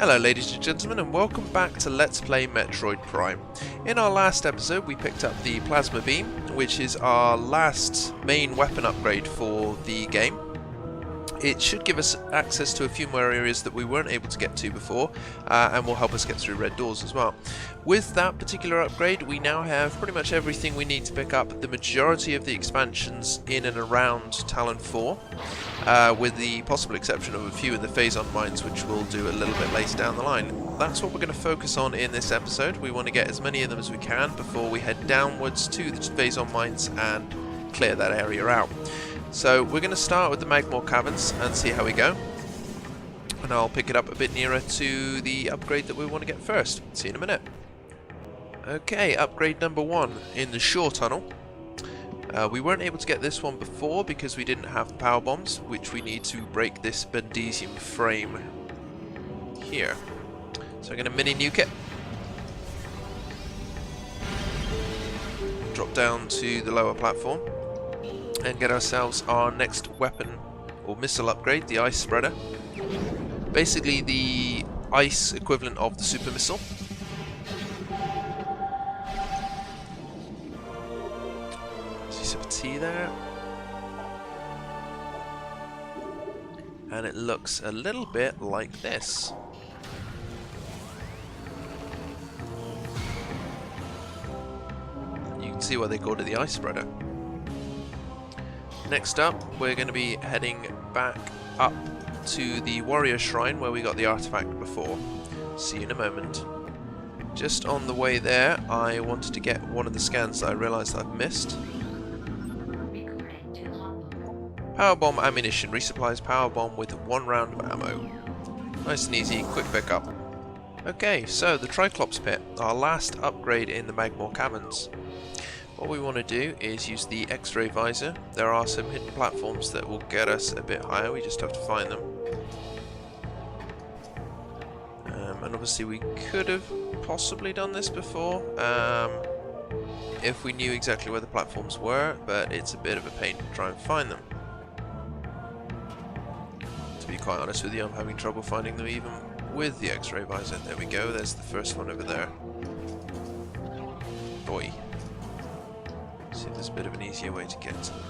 Hello ladies and gentlemen, and welcome back to Let's Play Metroid Prime. In our last episode we picked up the Plasma Beam, which is our last main weapon upgrade for the game. It should give us access to a few more areas that we weren't able to get to before, and will help us get through red doors as well. With that particular upgrade, we now have pretty much everything we need to pick up the majority of the expansions in and around Talon 4, with the possible exception of a few in the Phazon Mines, which we'll do a little bit later down the line. That's what we're going to focus on in this episode. We want to get as many of them as we can before we head downwards to the Phazon Mines and clear that area out. So we're going to start with the Magma caverns and see how we go, and I'll pick it up a bit nearer to the upgrade that we want to get first. See you in a minute. Okay, upgrade number 1 in the Shore Tunnel. We weren't able to get this one before because we didn't have the power bombs, which we need to break this bendesium frame here. So I'm going to mini nuke it. Drop down to the lower platform and get ourselves our next weapon or missile upgrade, the ice spreader. Basically the ice equivalent of the super missile. See some T there. And it looks a little bit like this. You can see why they called it the ice spreader. Next up, we're going to be heading back up to the Warrior Shrine where we got the artifact before. See you in a moment. Just on the way there, I wanted to get one of the scans that I realised I've missed. Power bomb ammunition resupplies power bomb with 1 round of ammo. Nice and easy, quick pickup. Okay, so the Triclops pit, our last upgrade in the Magma caverns. What we want to do is use the X-ray visor. There are some hidden platforms that will get us a bit higher, we just have to find them. And obviously we could have possibly done this before if we knew exactly where the platforms were, but it's a bit of a pain to try and find them. To be quite honest with you, I'm having trouble finding them even with the X-ray visor. There we go, there's the first one over there. Boy. See if there's a bit of an easier way to get to them.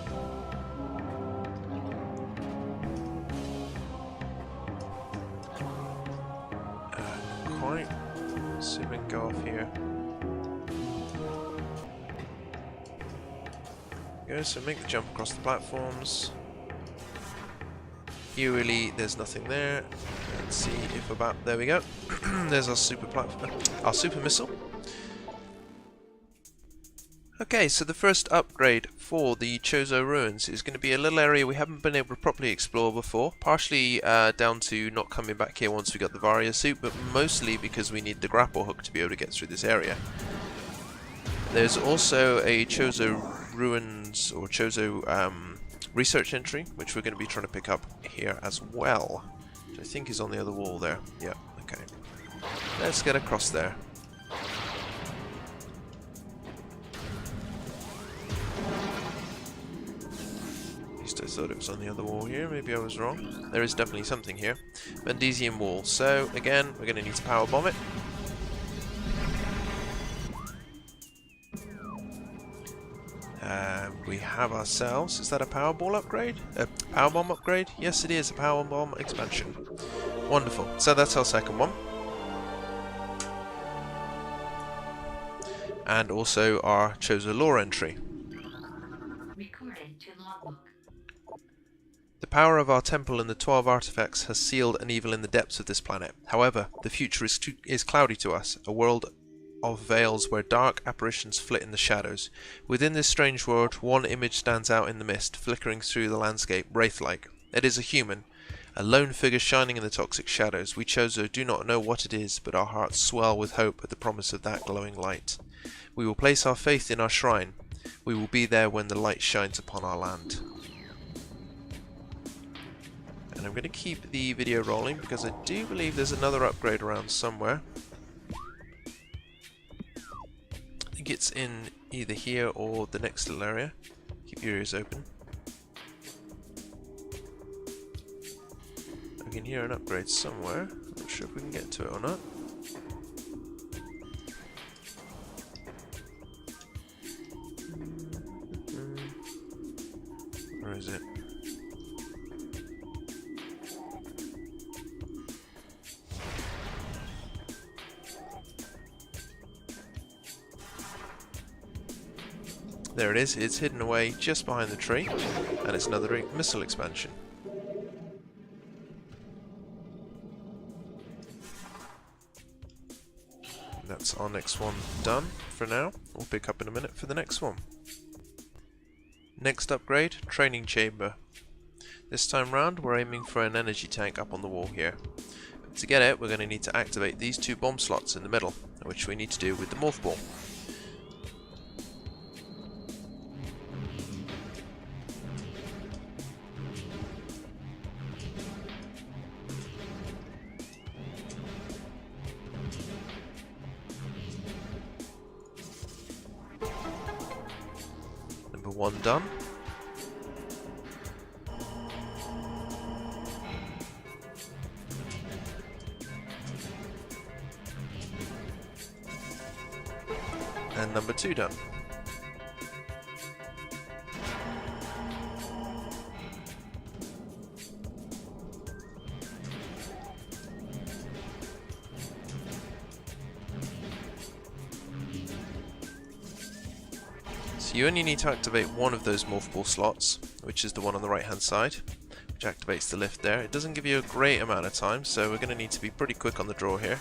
Quite. See if we can go off here. Go, so make the jump across the platforms. Eerily, there's nothing there. Let's see if about. There we go. There's our super platform, our super missile. Okay, so the first upgrade for the Chozo ruins is going to be a little area we haven't been able to properly explore before, partially down to not coming back here once we got the Varia suit, but mostly because we need the grapple hook to be able to get through this area. There's also a Chozo ruins or Chozo research entry, which we're going to be trying to pick up here as well, which I think is on the other wall there. Yeah, okay. Let's get across there. I thought it was on the other wall here, maybe I was wrong. There is definitely something here. Bendesium wall. So again, we're going to need to power bomb it. We have ourselves, is that a power ball upgrade? A power bomb upgrade? Yes it is, a power bomb expansion. Wonderful. So that's our second one. And also our Chozo lore entry. The power of our temple and the 12 artifacts has sealed an evil in the depths of this planet. However, the future is cloudy to us, a world of veils where dark apparitions flit in the shadows. Within this strange world, one image stands out in the mist, flickering through the landscape, wraith-like. It is a human, a lone figure shining in the toxic shadows. We Chozo do not know what it is, but our hearts swell with hope at the promise of that glowing light. We will place our faith in our shrine. We will be there when the light shines upon our land. And I'm going to keep the video rolling because I do believe there's another upgrade around somewhere. I think it's in either here or the next little area. Keep your ears open. I can hear an upgrade somewhere. I'm not sure sure if we can get to it or not. Where is it? There it is, it's hidden away just behind the tree, and it's another missile expansion. That's our next one done for now. We'll pick up in a minute for the next one. Next upgrade, training chamber. This time round we're aiming for an energy tank up on the wall here. But to get it we're going to need to activate these two bomb slots in the middle, which we need to do with the morph ball. Number 1 done. And number 2 done. So you only need to activate one of those morph ball slots, which is the one on the right hand side, which activates the lift there. It doesn't give you a great amount of time, so we're going to need to be pretty quick on the draw here.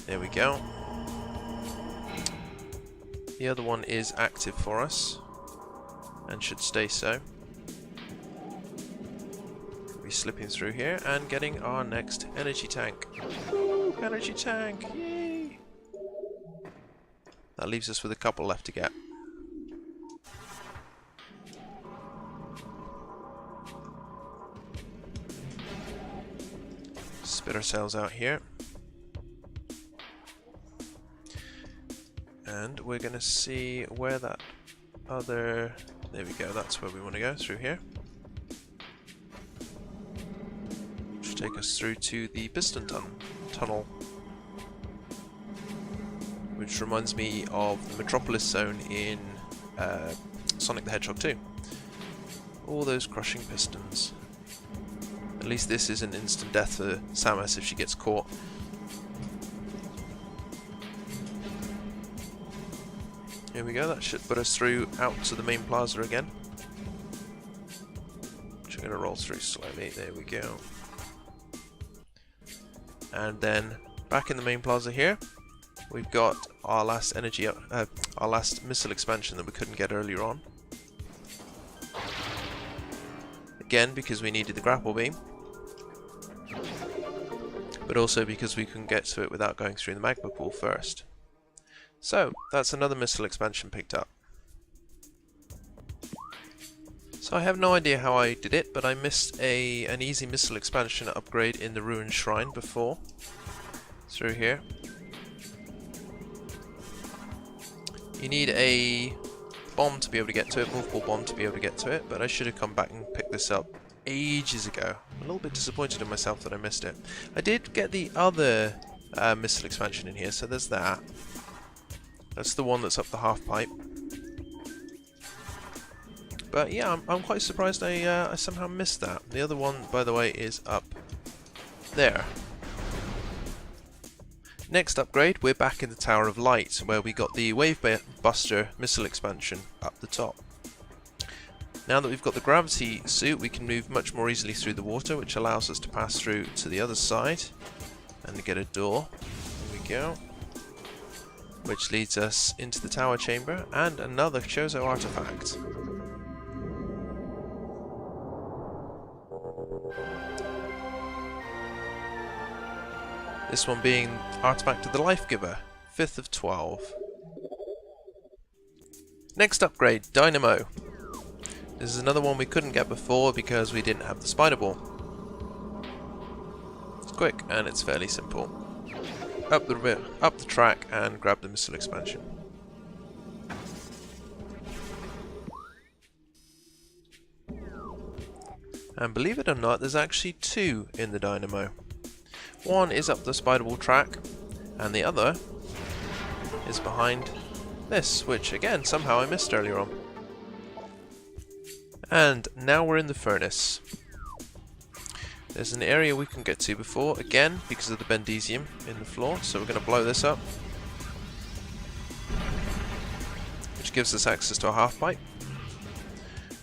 There we go. The other one is active for us, and should stay so. We'll be slipping through here and getting our next energy tank. Woo, energy tank! Yay! That leaves us with a couple left to get. Spit ourselves out here. And we're going to see where that other... There we go, that's where we want to go, through here. Which will take us through to the piston tunnel. Which reminds me of the Metropolis zone in Sonic the Hedgehog 2. All those crushing pistons. At least this is an instant death for Samus if she gets caught. Here we go, that should put us through out to the main plaza again. Which I'm going to roll through slowly, there we go. And then back in the main plaza here, we've got our last our last missile expansion that we couldn't get earlier on. Again, because we needed the grapple beam. But also because we couldn't get to it without going through the magma pool first. So, that's another missile expansion picked up. So I have no idea how I did it, but I missed an easy missile expansion upgrade in the Ruined Shrine before. Through here. You need a bomb to be able to get to it, multiple bomb to be able to get to it, but I should have come back and picked this up ages ago. I'm a little bit disappointed in myself that I missed it. I did get the other missile expansion in here, so there's that. That's the one that's up the half pipe. But yeah, I'm quite surprised I somehow missed that. The other one, by the way, is up there. Next upgrade, we're back in the Tower of Light, where we got the Wave Buster missile expansion up the top. Now that we've got the gravity suit, we can move much more easily through the water, which allows us to pass through to the other side and to get a door. There we go. Which leads us into the tower chamber and another Chozo artifact. This one being artifact of the Lifegiver, 5th of 12. Next upgrade, Dynamo. This is another one we couldn't get before because we didn't have the spider ball. It's quick and it's fairly simple. Up the track and grab the missile expansion. And believe it or not, there's actually 2 in the Dynamo. One is up the spiderwall track, and the other is behind this, which again somehow I missed earlier on. And now we're in the furnace. There's an area we can get to before, again because of the bendesium in the floor, so we're going to blow this up, which gives us access to a half pipe,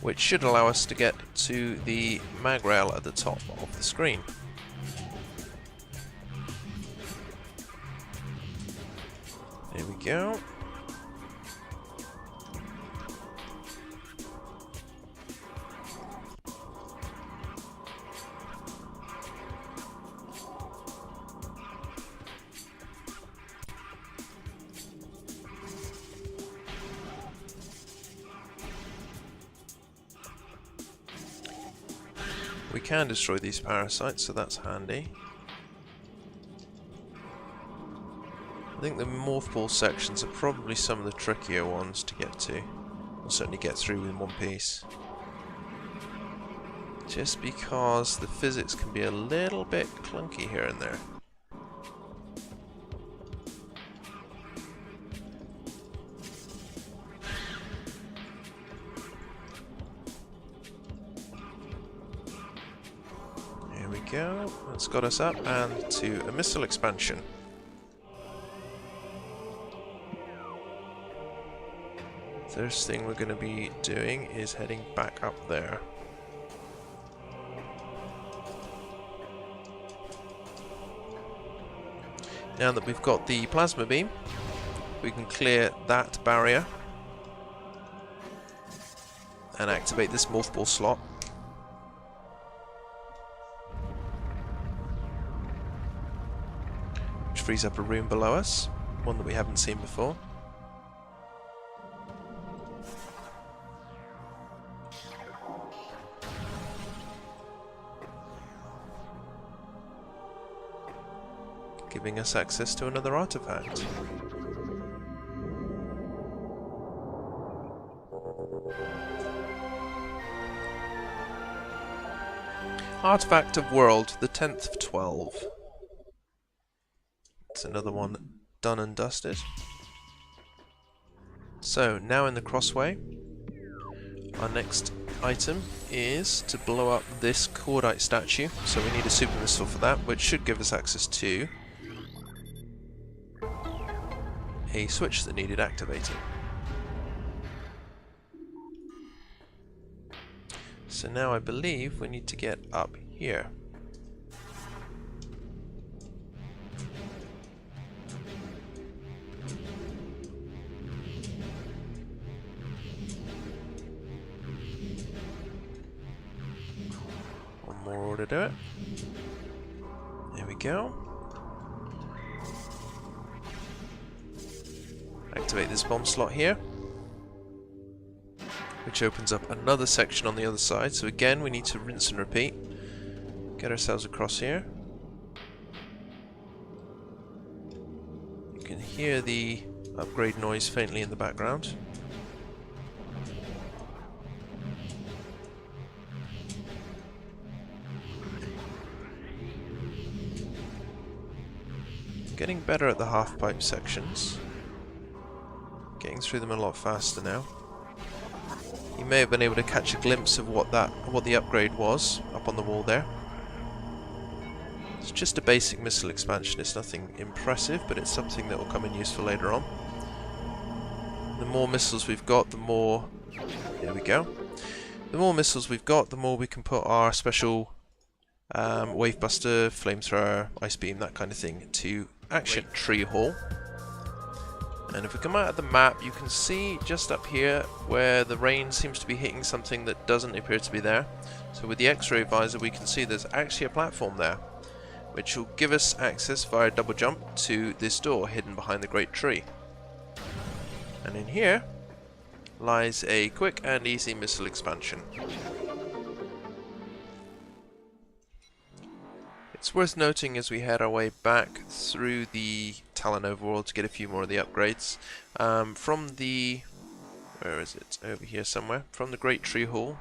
which should allow us to get to the mag rail at the top of the screen. There we go. We can destroy these parasites, so that's handy. I think the morph ball sections are probably some of the trickier ones to get to. We'll certainly get through in one piece. Just because the physics can be a little bit clunky here and there. Go. That's got us up and to a missile expansion. First thing we're going to be doing is heading back up there. Now that we've got the plasma beam, we can clear that barrier and activate this morph ball slot. Frees up a room below us, one that we haven't seen before. Giving us access to another artifact. Artifact of World, the 10th of 12. It's another one done and dusted. So, now in the Crossway, our next item is to blow up this cordite statue. So we need a super missile for that, which should give us access to a switch that needed activating. So now I believe we need to get up here. To do it. There we go. Activate this bomb slot here, which opens up another section on the other side. So again, we need to rinse and repeat. Get ourselves across here. You can hear the upgrade noise faintly in the background. Getting better at the half-pipe sections. Getting through them a lot faster now. You may have been able to catch a glimpse of what the upgrade was up on the wall there. It's just a basic missile expansion. It's nothing impressive, but it's something that will come in useful later on. The more missiles we've got, the more... There we go. The more missiles we've got, the more we can put our special wave buster, flamethrower, ice beam, that kind of thing to action. Tree hall. And if we come out of the map, you can see just up here where the rain seems to be hitting something that doesn't appear to be there. So with the X-ray visor, we can see there's actually a platform there, which will give us access via double jump to this door hidden behind the great tree. And in here lies a quick and easy missile expansion. It's worth noting as we head our way back through the Talon overworld to get a few more of the upgrades. From the... where is it? Over here somewhere. From the Great Tree Hall,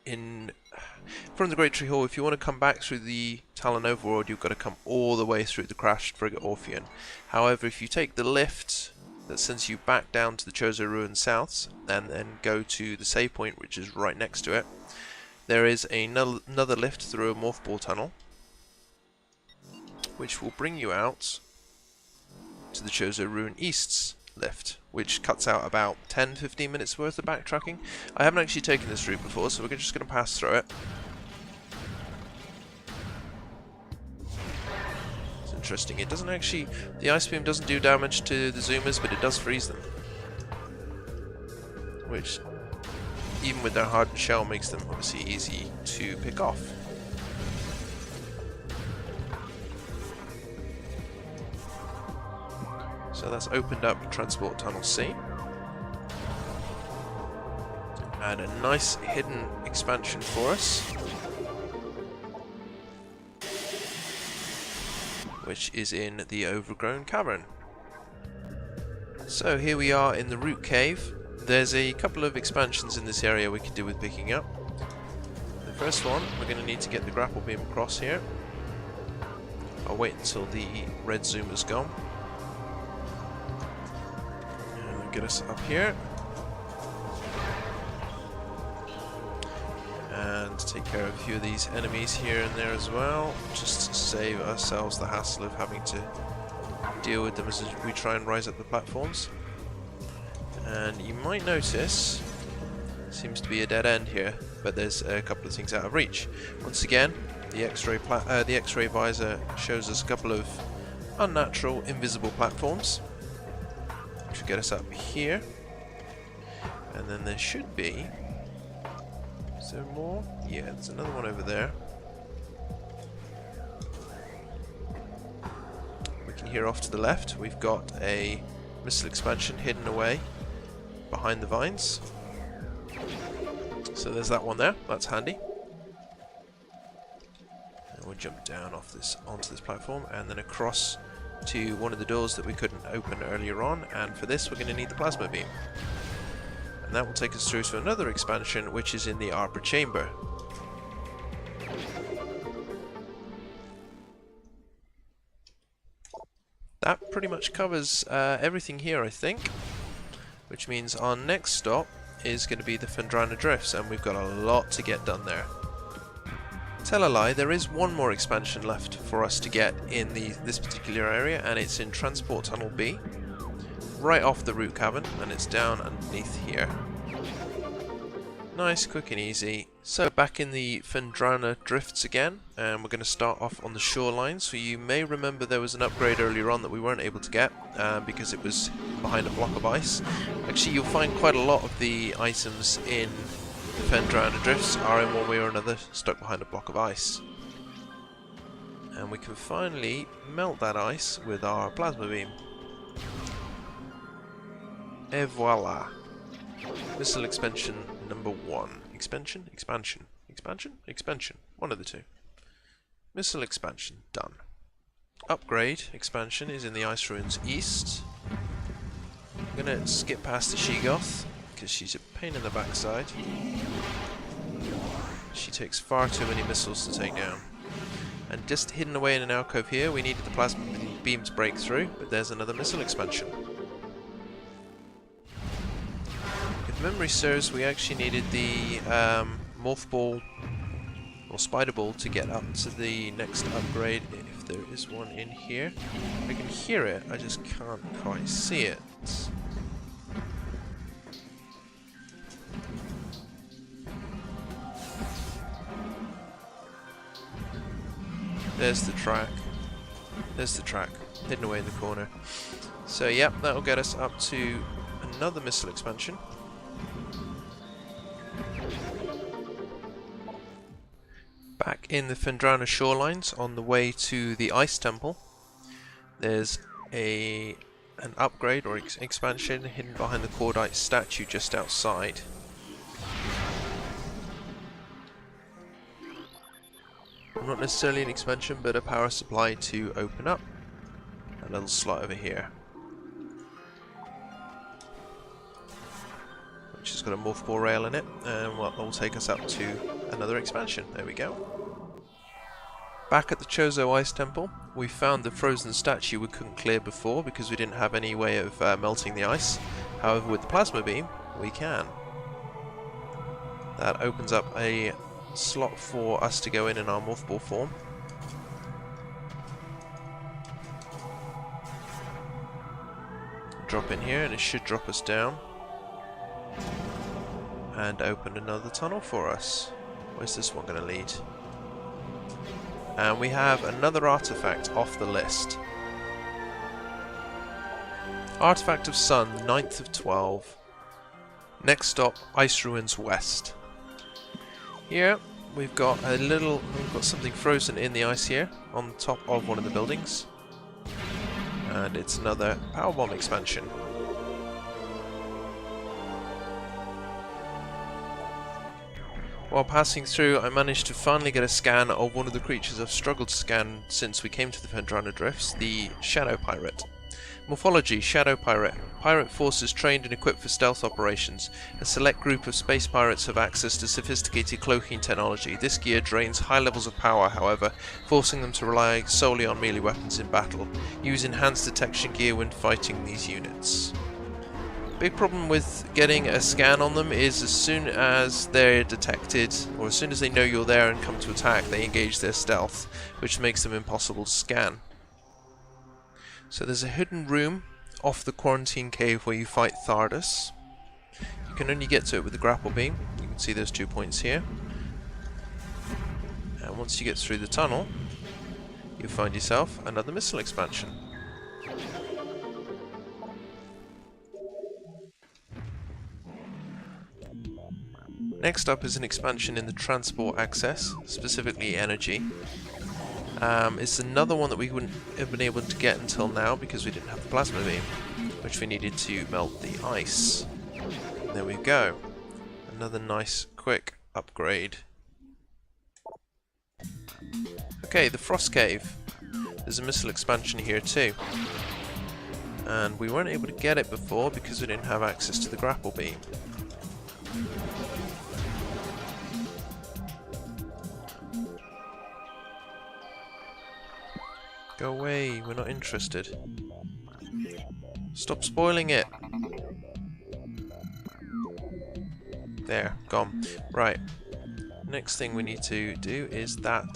from the Great Tree Hall, if you want to come back through the Talon Overworld, you've got to come all the way through the crashed frigate Orpheon. However, if you take the lift that sends you back down to the Chozo Ruins South, and then go to the save point, which is right next to it, there is another lift through a morph ball tunnel, which will bring you out to the Chozo Ruin East's lift, which cuts out about 10-15 minutes worth of backtracking. I haven't actually taken this route before, so we're just going to pass through it. It's interesting. It doesn't actually... The Ice Beam doesn't do damage to the Zoomers, but it does freeze them. Which, even with their hardened shell, makes them obviously easy to pick off. So that's opened up Transport Tunnel C. And a nice hidden expansion for us, which is in the Overgrown Cavern. So here we are in the Root Cave. There's a couple of expansions in this area we can do with picking up. The first one, we're going to need to get the grapple beam across here. I'll wait until the red zoom is gone. And get us up here. And take care of a few of these enemies here and there as well, just to save ourselves the hassle of having to deal with them as we try and rise up the platforms. And you might notice, seems to be a dead end here, but there's a couple of things out of reach. Once again, the X-ray visor shows us a couple of unnatural, invisible platforms, which will get us up here. And then there should be... Is there more? Yeah, there's another one over there. We can hear off to the left, we've got a missile expansion hidden away behind the vines. So there's that one there, that's handy. And we'll jump down off this onto this platform and then across to one of the doors that we couldn't open earlier on, and for this we're going to need the plasma beam. And that will take us through to another expansion, which is in the Arbor chamber. That pretty much covers everything here, I think. Which means our next stop is going to be the Phendrana Drifts, and we've got a lot to get done there. Tell a lie, there is one more expansion left for us to get in this particular area, and it's in Transport Tunnel B. Right off the Root Cavern, and it's down underneath here. Nice, quick and easy. So back in the Phendrana Drifts again, and we're going to start off on the Shorelines. So you may remember there was an upgrade earlier on that we weren't able to get because it was behind a block of ice. Actually, you'll find quite a lot of the items in the Phendrana Drifts are in one way or another stuck behind a block of ice. And we can finally melt that ice with our plasma beam. Et voila! Missile expansion number 1. Expansion? One of the two. Missile expansion, done. Upgrade expansion is in the Ice Ruins East. I'm gonna skip past the Shegoth, because she's a pain in the backside. She takes far too many missiles to take down. And just hidden away in an alcove here, we needed the plasma beam to break through, but there's another missile expansion. If memory serves, we actually needed the morph ball or spider ball to get up to the next upgrade, if there is one in here. I can hear it, I just can't quite see it. There's the track. There's the track, hidden away in the corner. So yep, that'll get us up to another missile expansion. Back in the Phendrana Shorelines, on the way to the Ice Temple, there's an upgrade or expansion hidden behind the Cordite statue just outside. Not necessarily an expansion, but a power supply to open up a little slot over here, which has got a morph ball rail in it, and that will take us up to another expansion. There we go. Back at the Chozo Ice Temple, we found the frozen statue we couldn't clear before because we didn't have any way of melting the ice. However, with the plasma beam, we can. That opens up a slot for us to go in our mothball form. Drop in here and it should drop us down. And open another tunnel for us. Where's this one going to lead? And we have another artifact off the list. Artifact of Sun, 9th of 12. Next stop, Ice Ruins West. Here we've got something frozen in the ice here on top of one of the buildings. And it's another power bomb expansion. While passing through, I managed to finally get a scan of one of the creatures I've struggled to scan since we came to the Phendrana Drifts, the Shadow Pirate. Morphology: Shadow Pirate. Pirate forces trained and equipped for stealth operations. A select group of space pirates have access to sophisticated cloaking technology. This gear drains high levels of power, however, forcing them to rely solely on melee weapons in battle. Use enhanced detection gear when fighting these units. Big problem with getting a scan on them is as soon as they're detected, or as soon as they know you're there and come to attack, they engage their stealth, which makes them impossible to scan. So there's a hidden room off the quarantine cave where you fight Thardus. You can only get to it with the grapple beam. You can see those 2 points here. And once you get through the tunnel, you'll find yourself another missile expansion. Next up is an expansion in the transport access, specifically energy. It's another one that we wouldn't have been able to get until now because we didn't have the plasma beam, which we needed to melt the ice. And there we go. Another nice quick upgrade. Okay, the Frost Cave. There's a missile expansion here too. And we weren't able to get it before because we didn't have access to the grapple beam. Go away, we're not interested. Stop spoiling it. There, gone. Right. Next thing we need to do is that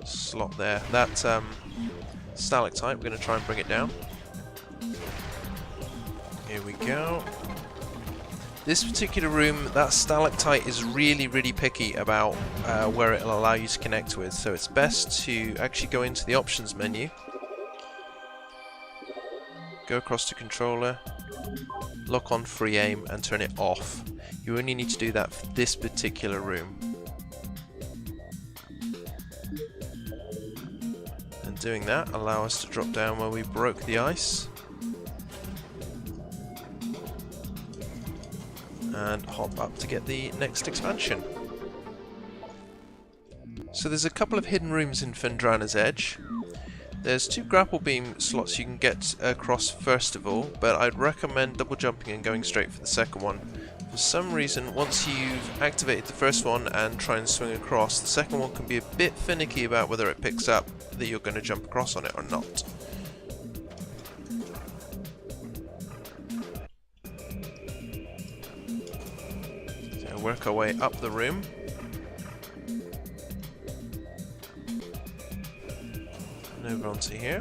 slot there. That stalactite, we're going to try and bring it down. Here we go. This particular room, that stalactite is really picky about where it'll allow you to connect with, so it's best to actually go into the options menu, go across to controller, lock on free aim and turn it off. You only need to do that for this particular room. And doing that allow us to drop down where we broke the ice. And hop up to get the next expansion. So there's a couple of hidden rooms in Phendrana's Edge. There's 2 grapple beam slots you can get across first of all, but I'd recommend double jumping and going straight for the second one. For some reason, once you've activated the first one and try and swing across, the second one can be a bit finicky about whether it picks up that you're going to jump across on it or not. Work our way up the room. And over onto here.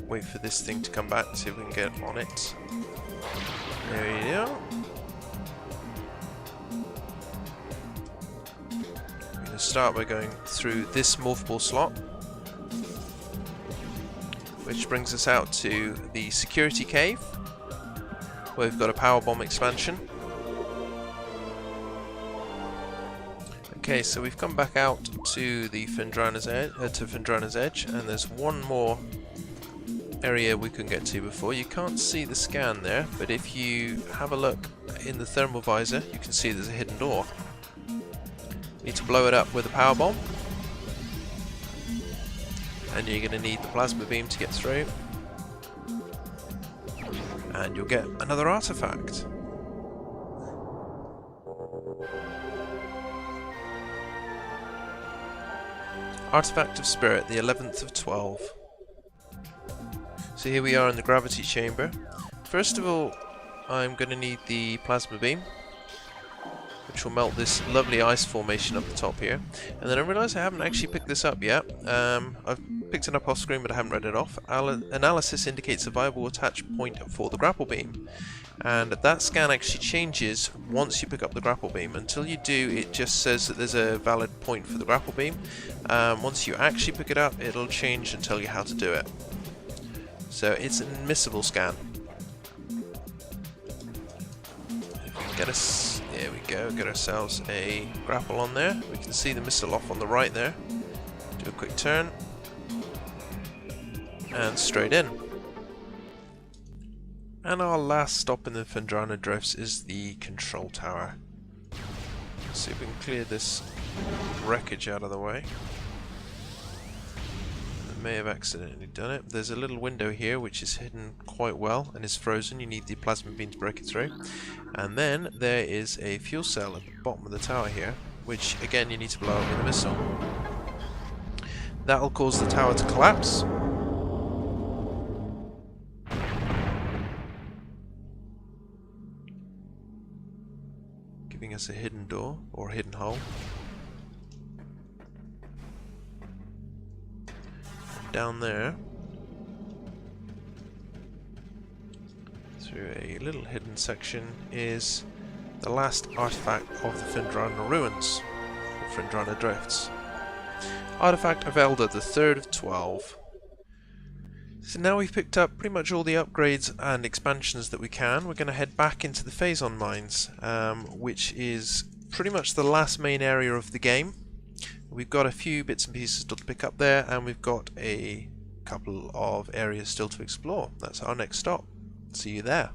Wait for this thing to come back, see if we can get on it. There you go. We're going to start by going through this mothball slot, which brings us out to the security cave, where we've got a power bomb expansion. Okay, so we've come back out to the Phendrana's Edge, and there's one more area we couldn't get to before. You can't see the scan there, but if you have a look in the thermal visor, you can see there's a hidden door. You need to blow it up with a power bomb, and you're going to need the plasma beam to get through. And you'll get another artifact. Artifact of Spirit, the 11th of 12. So here we are in the gravity chamber. First of all, I'm going to need the plasma beam, which will melt this lovely ice formation up the top here. And then I realise I haven't actually picked this up yet. I've picked it up off screen, but I haven't read it off. Analysis indicates a viable attach point for the grapple beam. And that scan actually changes once you pick up the grapple beam. Until you do, it just says that there's a valid point for the grapple beam. Once you actually pick it up, it'll change and tell you how to do it. So it's an admissible scan. Get us, there we go, get ourselves a grapple on there. We can see the missile off on the right there. Do a quick turn. And straight in. And our last stop in the Phendrana drifts is the control tower. Let's see if we can clear this wreckage out of the way. I may have accidentally done it. There's a little window here which is hidden quite well and is frozen. You need the plasma beam to break it through. And then there is a fuel cell at the bottom of the tower here, which again you need to blow up with a missile. That will cause the tower to collapse. Giving us a hidden door, or a hidden hole. And down there, through a little hidden section, is the last artifact of the Phendrana ruins, or Phendrana drifts. Artifact of Elder, the 3rd of 12. So now we've picked up pretty much all the upgrades and expansions that we can. We're going to head back into the Phazon Mines, which is pretty much the last main area of the game. We've got a few bits and pieces still to pick up there, and we've got a couple of areas still to explore. That's our next stop. See you there.